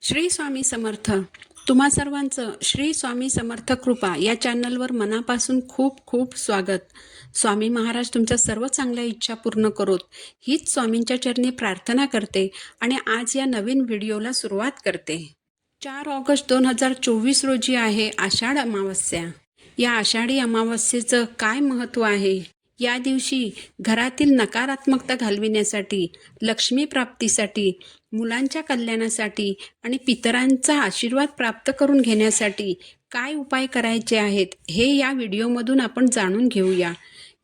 श्री स्वामी समर्थ. तुम्हा सर्वांचं श्री स्वामी समर्थ कृपा या चॅनलवर मनापासून खूप खूप स्वागत. स्वामी महाराज तुमच्या सर्व चांगल्या इच्छा पूर्ण करोत हीच स्वामींच्या चरणी प्रार्थना करते आणि आज या नवीन व्हिडिओला सुरुवात करते. 4 ऑगस्ट 2024 रोजी आहे आषाढ अमावस्या. या आषाढी अमावस्येचं काय महत्त्व आहे? या दिवशी घरातील नकारात्मकता घालविण्यासाठी, लक्ष्मी प्राप्तीसाठी, मुलांच्या कल्याणासाठी आणि पितरांचा आशीर्वाद प्राप्त करून घेण्यासाठी काय उपाय करायचे आहेत हे या व्हिडिओमधून आपण जाणून घेऊया.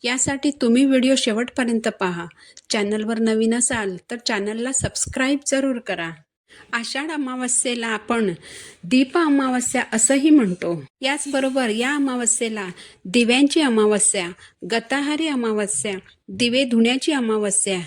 यासाठी तुम्ही व्हिडिओ शेवटपर्यंत पहा. चॅनलवर नवीन असाल तर चॅनलला सबस्क्राईब जरूर करा. आषाढ अमावस्येला आपण दीप अमावस्या असंही म्हणतो. याचबरोबर या अमावस्येला दिव्यांची अमावस्या, गताहारी अमावस्या, दिवे धुण्याची अमावस्या,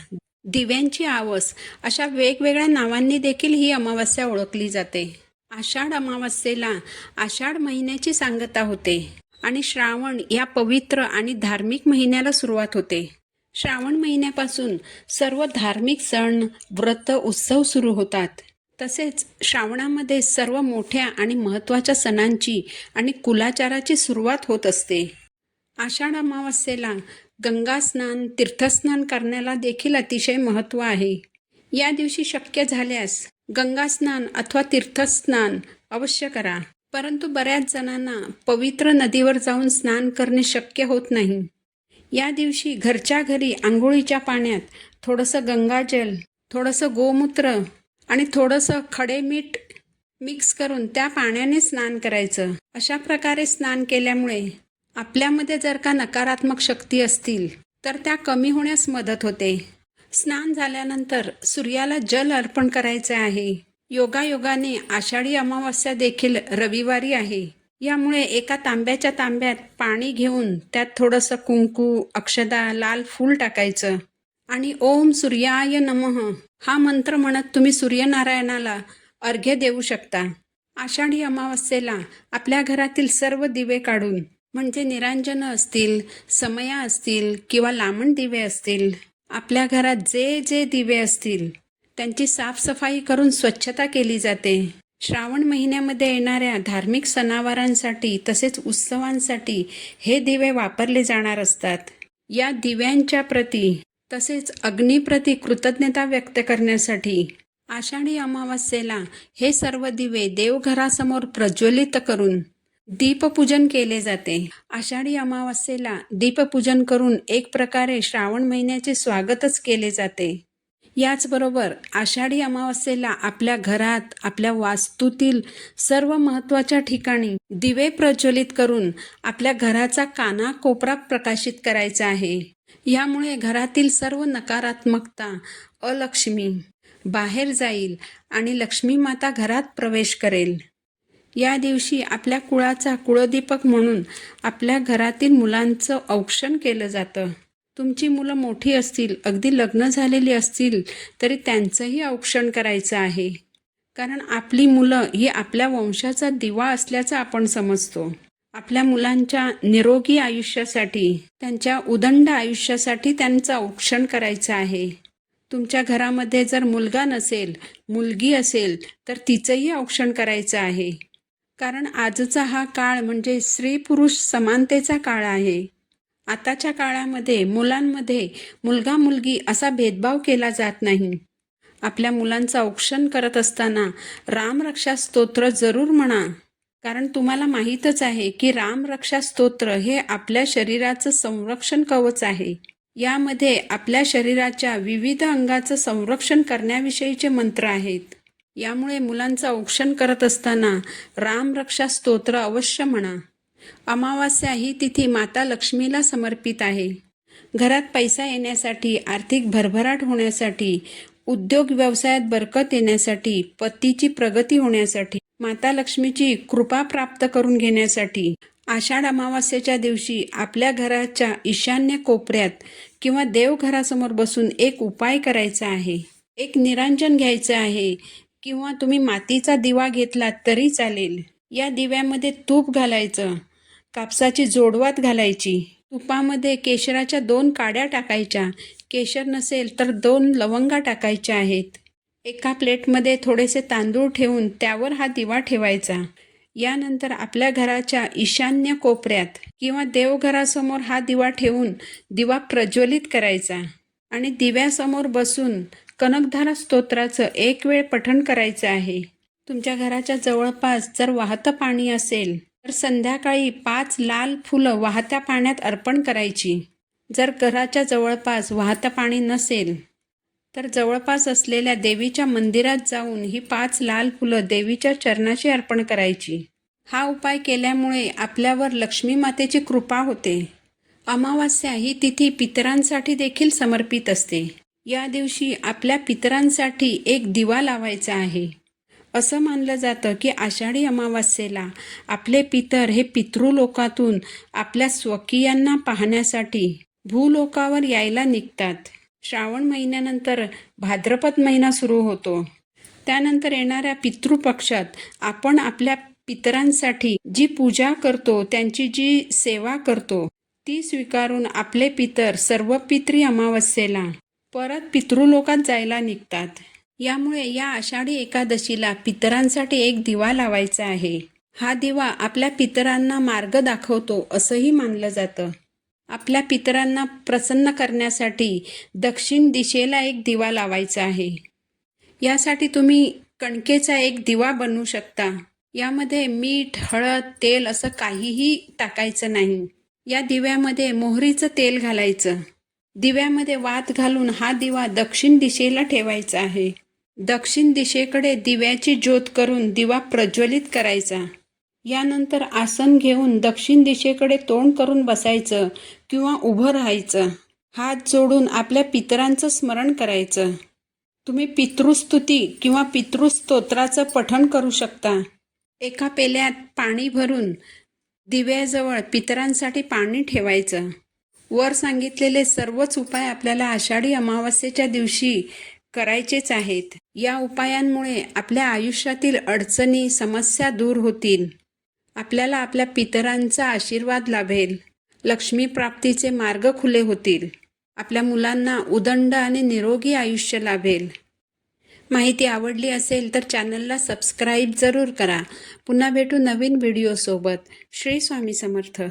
दिव्यांची आवस अशा वेगवेगळ्या नावांनी देखील ही अमावस्या ओळखली जाते. आषाढ अमावस्येला आषाढ महिन्याची सांगता होते आणि श्रावण या पवित्र आणि धार्मिक महिन्याला सुरुवात होते. श्रावण महिन्यापासून सर्व धार्मिक सण, व्रत, उत्सव सुरू होतात. तसेच श्रावणामध्ये सर्व मोठ्या आणि महत्त्वाच्या सणांची आणि कुलाचाराची सुरुवात होत असते. आषाढ अमावस्येला गंगा स्नान, तीर्थस्नान करण्याला देखील अतिशय महत्त्व आहे. या दिवशी शक्य झाल्यास गंगा स्नान अथवा तीर्थस्नान अवश्य करा. परंतु बऱ्याच जणांना पवित्र नदीवर जाऊन स्नान करणे शक्य होत नाही. या दिवशी घरच्या घरी आंघोळीच्या पाण्यात थोडंसं गंगाजल, थोडंसं गोमूत्र आणि थोडंसं खडे मीठ मिक्स करून त्या पाण्याने स्नान करायचं. अशा प्रकारे स्नान केल्यामुळे आपल्यामध्ये जर का नकारात्मक शक्ती असतील तर त्या कमी होण्यास मदत होते. स्नान झाल्यानंतर सूर्याला जल अर्पण करायचे आहे. योगायोगाने आषाढी अमावस्या देखील रविवारी आहे. यामुळे एका तांब्याच्या तांब्यात पाणी घेऊन त्यात थोडंसं कुंकू, अक्षदा, लाल फूल टाकायचं आणि ओम सूर्याय नमः हा मंत्र म्हणत तुम्ही सूर्यनारायणाला अर्घ्य देऊ शकता. आषाढी अमावस्येला आपल्या घरातील सर्व दिवे काढून, म्हणजे निरांजन असतील, समया असतील किंवा लामण दिवे असतील, आपल्या घरात जे जे दिवे असतील त्यांची साफसफाई करून स्वच्छता केली जाते. श्रावण महिन्यामध्ये येणाऱ्या धार्मिक सणावारांसाठी तसेच उत्सवांसाठी हे दिवे वापरले जाणार असतात. या दिव्यांच्या प्रती तसेच अग्नीप्रती कृतज्ञता व्यक्त करण्यासाठी आषाढी अमावस्येला हे सर्व दिवे देवघरासमोर प्रज्वलित करून दीपपूजन केले जाते. आषाढी अमावस्येला दीपपूजन करून एक प्रकारे श्रावण महिन्याचे स्वागतच केले जाते. याचबरोबर आषाढी अमावस्येला आपल्या घरात, आपल्या वास्तूतील सर्व महत्त्वाच्या ठिकाणी दिवे प्रज्वलित करून आपल्या घराचा कानाकोपरा प्रकाशित करायचा आहे. यामुळे घरातील सर्व नकारात्मकता, अलक्ष्मी बाहेर जाईल आणि लक्ष्मी माता घरात प्रवेश करेल. या दिवशी आपल्या कुळाचा कुळदीपक म्हणून आपल्या घरातील मुलांचं औक्षण केलं जातं. तुमची मुलं मोठी असतील, अगदी लग्न झालेली असतील तरी त्यांचंही औक्षण करायचं आहे. कारण आपली मुलं ही आपल्या वंशाचा दिवा असल्याचं आपण समजतो. आपल्या मुलांच्या निरोगी आयुष्यासाठी, त्यांच्या उदंड आयुष्यासाठी त्यांचं औक्षण करायचं आहे. तुमच्या घरामध्ये जर मुलगा नसेल, मुलगी असेल तर तिचंही औक्षण करायचं आहे. कारण आजचा हा काळ म्हणजे स्त्री पुरुष समानतेचा काळ आहे. आताच्या काळामध्ये मुलांमध्ये मुलगा मुलगी असा भेदभाव केला जात नाही. आपल्या मुलांचं औक्षण करत असताना रामरक्षा स्तोत्र जरूर म्हणा. कारण तुम्हाला माहीतच आहे की रामरक्षा स्तोत्र हे आपल्या शरीराचं संरक्षण कवच आहे. यामध्ये आपल्या शरीराच्या विविध अंगाचं संरक्षण करण्याविषयीचे मंत्र आहेत. यामुळे मुलांचं औक्षण करत असताना रामरक्षा स्तोत्र अवश्य म्हणा. अमावास्या ही तिथी माता लक्ष्मीला समर्पित आहे. घरात पैसा येण्यासाठी, आर्थिक भरभराट होण्यासाठी, उद्योग व्यवसायात बरकत येण्यासाठी, पतीची प्रगती होण्यासाठी, माता लक्ष्मीची कृपा प्राप्त करून घेण्यासाठी आषाढ अमावस्येच्या दिवशी आपल्या घराच्या ईशान्य कोपऱ्यात किंवा देवघरासमोर बसून एक उपाय करायचा आहे. एक निरांजन घ्यायचं आहे किंवा तुम्ही मातीचा दिवा घेतला तरी चालेल. या दिव्यामध्ये तूप घालायचं, कापसाची जोडवात घालायची, तुपामध्ये केशराच्या 2 काड्या टाकायच्या, केशर नसेल तर 2 लवंगा टाकायच्या आहेत. एका प्लेटमध्ये थोडेसे तांदूळ ठेवून त्यावर हा दिवा ठेवायचा. यानंतर आपल्या घराच्या ईशान्य कोपऱ्यात किंवा देवघरासमोर हा दिवा ठेवून दिवा प्रज्वलित करायचा आणि दिव्यासमोर बसून कनकधारा स्तोत्राचं एक वेळ पठण करायचं आहे. तुमच्या घराच्या जवळपास जर वाहतं पाणी असेल तर संध्याकाळी 5 लाल फुलं वाहत्या पाण्यात अर्पण करायची. जर घराच्या जवळपास वाहतं पाणी नसेल तर जवळपास असलेल्या देवीच्या मंदिरात जाऊन ही 5 लाल फुलं देवीच्या चरणाशी अर्पण करायची. हा उपाय केल्यामुळे आपल्यावर लक्ष्मी मातेची कृपा होते. अमावास्या ही तिथी पितरांसाठी देखील समर्पित असते. या दिवशी आपल्या पितरांसाठी एक दिवा लावायचा आहे. असं मानलं जातं की आषाढी अमावास्येला आपले पितर हे पितृलोकातून आपल्या स्वकीयांना पाहण्यासाठी भूलोकावर यायला निघतात. श्रावण महिन्यानंतर भाद्रपद महिना सुरू होतो. त्यानंतर येणाऱ्या पितृपक्षात आपण आपल्या पितरांसाठी जी पूजा करतो, त्यांची जी सेवा करतो, ती स्वीकारून आपले पितर सर्व पितरी अमावस्येला परत पितृलोकात जायला निघतात. यामुळे या आषाढी एकादशीला पितरांसाठी एक दिवा लावायचा आहे. हा दिवा आपल्या पितरांना मार्ग दाखवतो असंही मानलं जातं. आपल्या पितरांना प्रसन्न करण्यासाठी दक्षिण दिशेला एक दिवा लावायचा आहे. यासाठी तुम्ही कणकेचा एक दिवा बनवू शकता. यामध्ये मीठ, हळद, तेल असं काहीही टाकायचं नाही. या दिव्यामध्ये मोहरीचं तेल घालायचं. दिव्यामध्ये वात घालून हा दिवा दक्षिण दिशेला ठेवायचा आहे. दक्षिण दिशेकडे दिव्याची ज्योत करून दिवा प्रज्वलित करायचा. यानंतर आसन घेऊन दक्षिण दिशेकडे तोंड करून बसायचं किंवा उभं राहायचं. हात जोडून आपल्या पितरांचं स्मरण करायचं. तुम्ही पितृस्तुती किंवा पितृस्तोत्राचं पठण करू शकता. एका पेल्यात पाणी भरून दिव्याजवळ पितरांसाठी पाणी ठेवायचं. वर सांगितलेले सर्वच उपाय आपल्याला आषाढी अमावास्येच्या दिवशी करायचेच आहेत. या उपायांमुळे आपल्या आयुष्यातील अडचणी, समस्या दूर होतील. आपल्याला आपल्या पितरांचा आशीर्वाद लाभेल. लक्ष्मी प्राप्तीचे मार्ग खुले होतील. आपल्या मुलांना उदंड आणि निरोगी आयुष्य लाभेल. माहिती आवडली असेल तर चॅनलला सबस्क्राईब जरूर करा. पुन्हा भेटू नवीन व्हिडिओसोबत. श्री स्वामी समर्थ.